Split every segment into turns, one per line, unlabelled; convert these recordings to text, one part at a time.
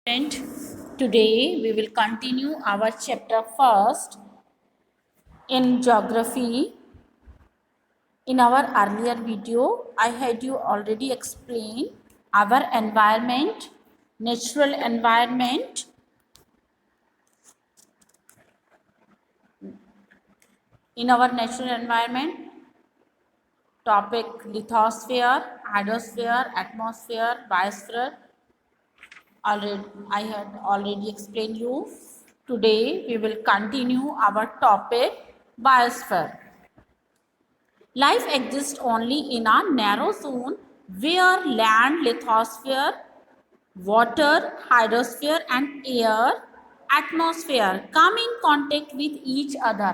Student, today we will continue our chapter first in geography. In our earlier video, I had you already explained our environment, natural environment. In our natural environment, topic lithosphere, hydrosphere, atmosphere, biosphere. I had already explained you. Today we will continue our topic biosphere. Life exists only in a narrow zone where land, lithosphere, water, hydrosphere and air, atmosphere come in contact with each other.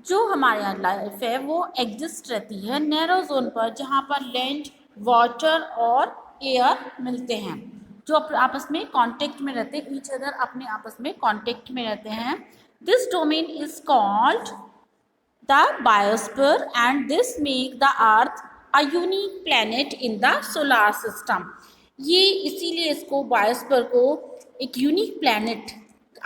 जो हमारे यहाँ life है वो exist रहती है narrow zone पर जहाँ पर लैंड, वाटर और एयर मिलते हैं, जो आपस में कांटेक्ट में रहते हैं, ईच अदर अपने आपस में कांटेक्ट में रहते हैं. This domain is called the biosphere and this make the earth a unique planet in the solar system. ये इसीलिए इसको बायोस्फीयर को एक यूनिक प्लैनेट,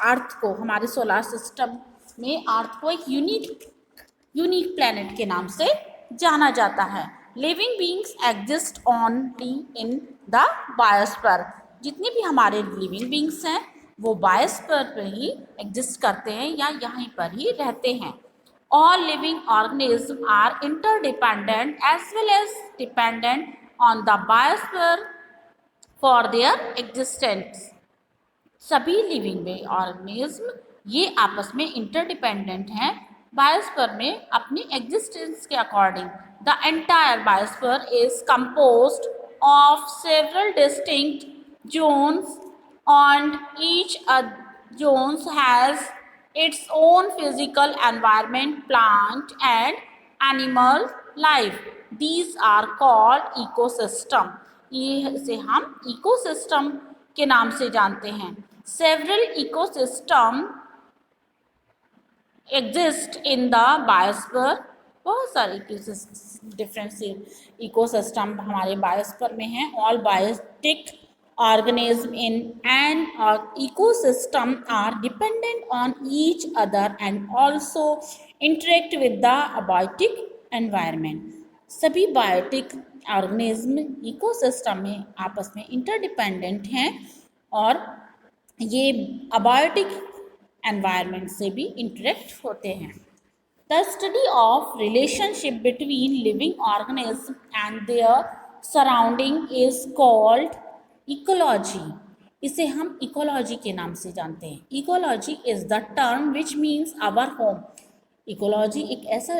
अर्थ को हमारे सोलर सिस्टम में अर्थ को एक यूनिक प्लैनेट के नाम से जाना जाता है. Living beings exist only in the biosphere. जितने भी हमारे लिविंग बींग्स हैं वो बायोस्फीयर पर ही एग्जिस्ट करते हैं या यहीं पर ही रहते हैं. All living organisms are interdependent as well as dependent on the biosphere for their existence. सभी लिविंग ऑर्गेनिज्म ये आपस में इंटरडिपेंडेंट हैं बायोस्फीयर में अपनी एग्जिस्टेंस के according. The entire biosphere is composed of several distinct zones and each zones has its own physical environment, plant and animal life. These are called ecosystem. इसे हम ecosystem के नाम से जानते हैं. Several ecosystem exist in the biosphere. बहुत सारे different ecosystem हमारे बायोस्फीयर में हैं. All biotic organisms in an ecosystem are dependent on each other and also interact with the abiotic environment. सभी बायोटिक ऑर्गेनिज्म इकोसिस्टम में आपस में इंटरडिपेंडेंट हैं और ये अबायोटिक एनवायरनमेंट से भी इंटरेक्ट होते हैं. The study of relationship between living organisms and their surrounding is called ecology. इसे हम इकोलॉजी के नाम से जानते हैं. Ecology is the term which means our home. Ecology एक ऐसा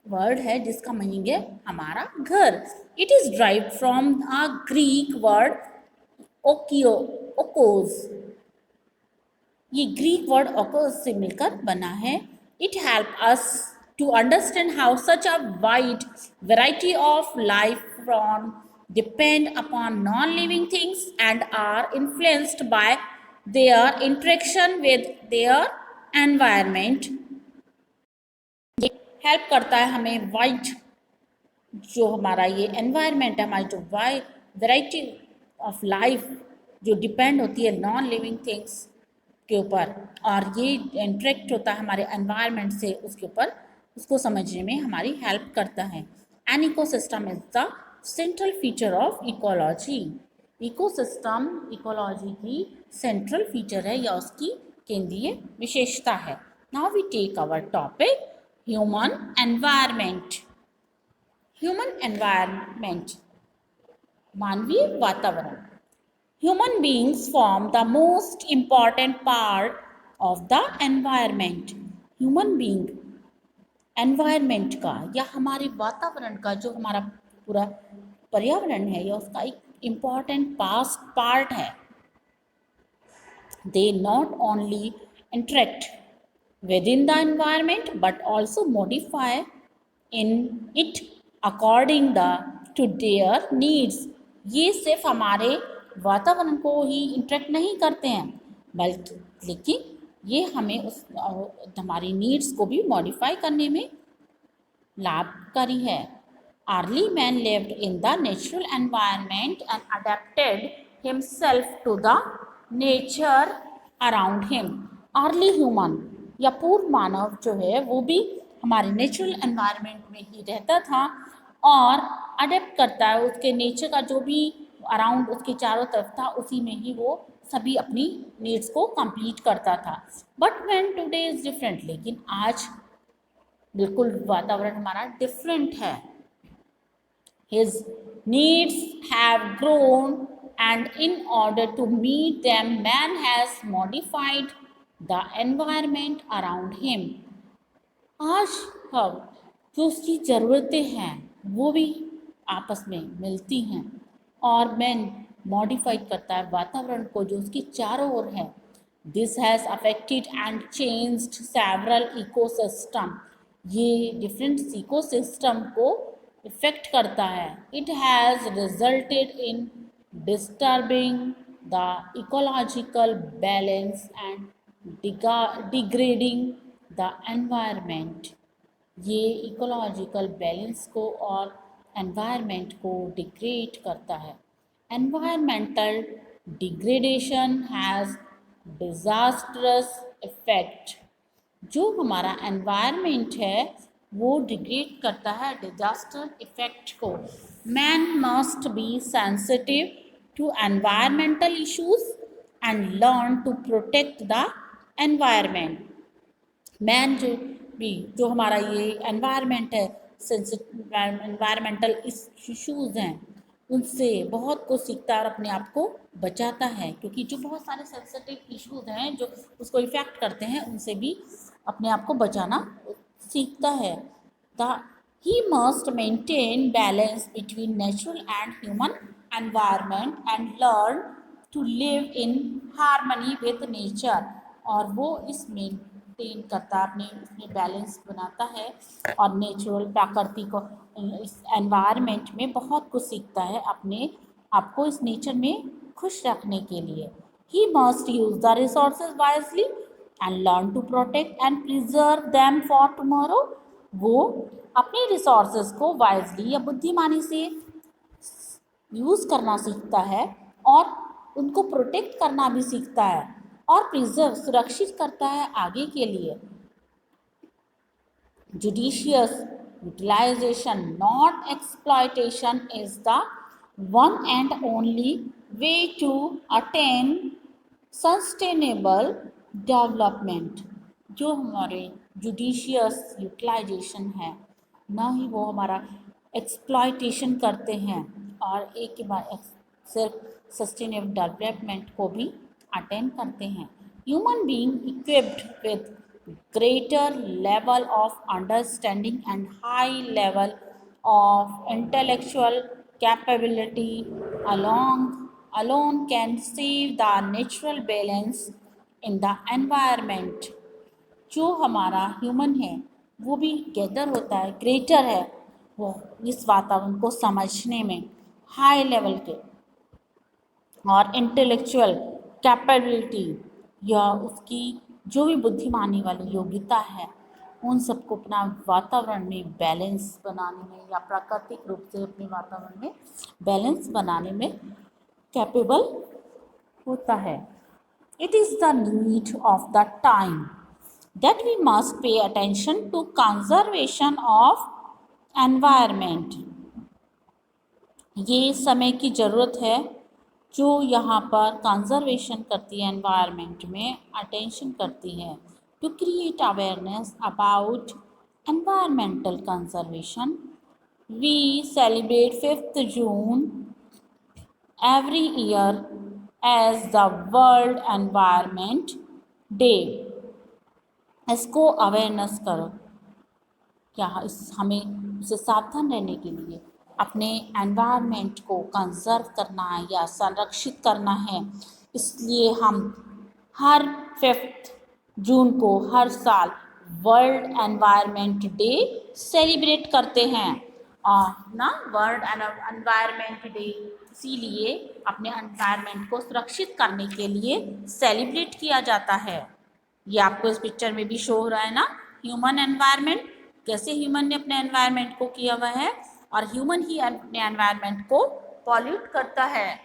वर्ड है जिसका मीनिंग है हमारा घर. It is drive from a Greek word oikos. ये ग्रीक वर्ड ओकोज से मिलकर बना है. It help us to understand how such a wide variety of life form depend upon non-living things and are influenced by their interaction with their environment. ये help करता है हमें wide जो हमारा ये एनवायरनमेंट है, हमारी जो वाइड वैरायटी ऑफ लाइफ जो डिपेंड होती है नॉन लिविंग थिंग्स के ऊपर और ये इंटरेक्ट होता है हमारे एनवायरनमेंट से, उसके ऊपर उसको समझने में हमारी हेल्प करता है. An ecosystem is the central feature of ecology. Ecosystem ecology की सेंट्रल फीचर है या उसकी केंद्रीय विशेषता है. Now we take our topic human environment. Human environment मानवीय वातावरण. Human beings form the most important part of the environment. Human being environment का या हमारे वातावरण का जो हमारा पूरा पर्यावरण है या उसका एक इम्पॉर्टेंट पार्ट है. They not only interact with in the environment but also modify in it according to their needs. ये सिर्फ हमारे वातावरण को ही इंटरेक्ट नहीं करते हैं बल्कि लेकिन ये हमें हमारी नीड्स को भी मॉडिफाई करने में लाभकारी है. Early man lived in the natural environment and adapted himself to the nature around him. Early human या पूर्व मानव जो है वो भी हमारे नेचुरल एनवायरनमेंट में ही रहता था और अडेप्ट करता है उसके नेचर का जो भी अराउंड उसके चारों तरफ था उसी में ही वो सभी अपनी नीड्स को कंप्लीट करता था। But when today is different, लेकिन आज बिल्कुल वातावरण हमारा डिफरेंट है। His needs have grown, and in order to meet them, man has modified the environment around him. आज हम जो उसकी ज़रूरतें हैं वो भी आपस में मिलती हैं और मैन मॉडिफाई करता है वातावरण को जो उसकी चारों ओर है। This has affected and changed several ecosystem. ये डिफरेंट इकोसिस्टम को इफेक्ट करता है। It has resulted in disturbing the ecological balance and degrading the environment. ये इकोलॉजिकल बैलेंस को और एनवायरनमेंट को डिग्रेड करता है। Environmental degradation has disastrous effect. जो हमारा एनवायरनमेंट है वो डिग्रेड करता है डिजास्टर इफेक्ट को। Man must be sensitive to environmental issues and learn to protect the environment. Man जो हमारा ये एनवायरनमेंट है, एनवायरमेंटल इश्यूज हैं उनसे बहुत कुछ सीखता है और अपने आप को बचाता है, क्योंकि जो बहुत सारे सेंसिटिव इश्यूज हैं जो उसको इफेक्ट करते हैं उनसे भी अपने आप को बचाना सीखता है। He must maintain balance between natural and human environment and learn to live in harmony with nature. और वो इस मेंटेन करता है, अपने उसमें बैलेंस बनाता है और नेचुरल प्रकृति को इस एनवायरनमेंट में बहुत कुछ सीखता है अपने आपको इस नेचर में खुश रखने के लिए। He must use the resources wisely and learn to protect and preserve them for tomorrow. वो अपने रिसोर्सेज को वाइजली या बुद्धिमानी से यूज़ करना सीखता है और उनको प्रोटेक्ट करना भी सीखता है और प्रिजर्व सुरक्षित करता है आगे के लिए। Judicious utilisation not exploitation is the one and only way to attain sustainable development. जो हमारे जुडिशियस यूटिलाइजेशन है, ना ही वो हमारा एक्सप्लॉयटेशन करते हैं और एक के बाद सिर्फ सस्टेनेबल डेवलपमेंट को भी अटेन करते हैं। Human being equipped with greater level of understanding and high level of intellectual capability alone can save the natural balance in the environment। जो हमारा ह्यूमन है वो भी गैदर होता है, ग्रेटर है वो इस वातावरण को समझने में, हाई लेवल के और इंटेलेक्चुअल कैपेबिलिटी या उसकी जो भी बुद्धिमानी वाली योग्यता है उन सबको अपना वातावरण में बैलेंस बनाने में या प्राकृतिक रूप से अपने वातावरण में बैलेंस बनाने में कैपेबल होता है। It is the need of the time that we must pay attention to conservation of environment. ये समय की ज़रूरत है जो यहाँ पर कंजर्वेशन करती है, एनवायरनमेंट में अटेंशन करती है। To create awareness about environmental conservation we celebrate 5th June every year as the world environment day. इसको अवेयरनेस करो, क्या हमें उससे सावधान रहने के लिए अपने एनवायरनमेंट को कंजर्व करना है या संरक्षित करना है। इसलिए हम हर 5th जून को हर साल वर्ल्ड एनवायरनमेंट डे सेलिब्रेट करते हैं और ना वर्ल्ड एनवायरनमेंट डे इसीलिए अपने एनवायरनमेंट को सुरक्षित करने के लिए सेलिब्रेट किया जाता है। ये आपको इस पिक्चर में भी शो हो रहा है ना, ह्यूमन एनवायरनमेंट, कैसे ह्यूमन ने अपने एनवायरनमेंट को किया हुआ है और ह्यूमन ही अपने एनवायरनमेंट को पॉल्यूट करता है।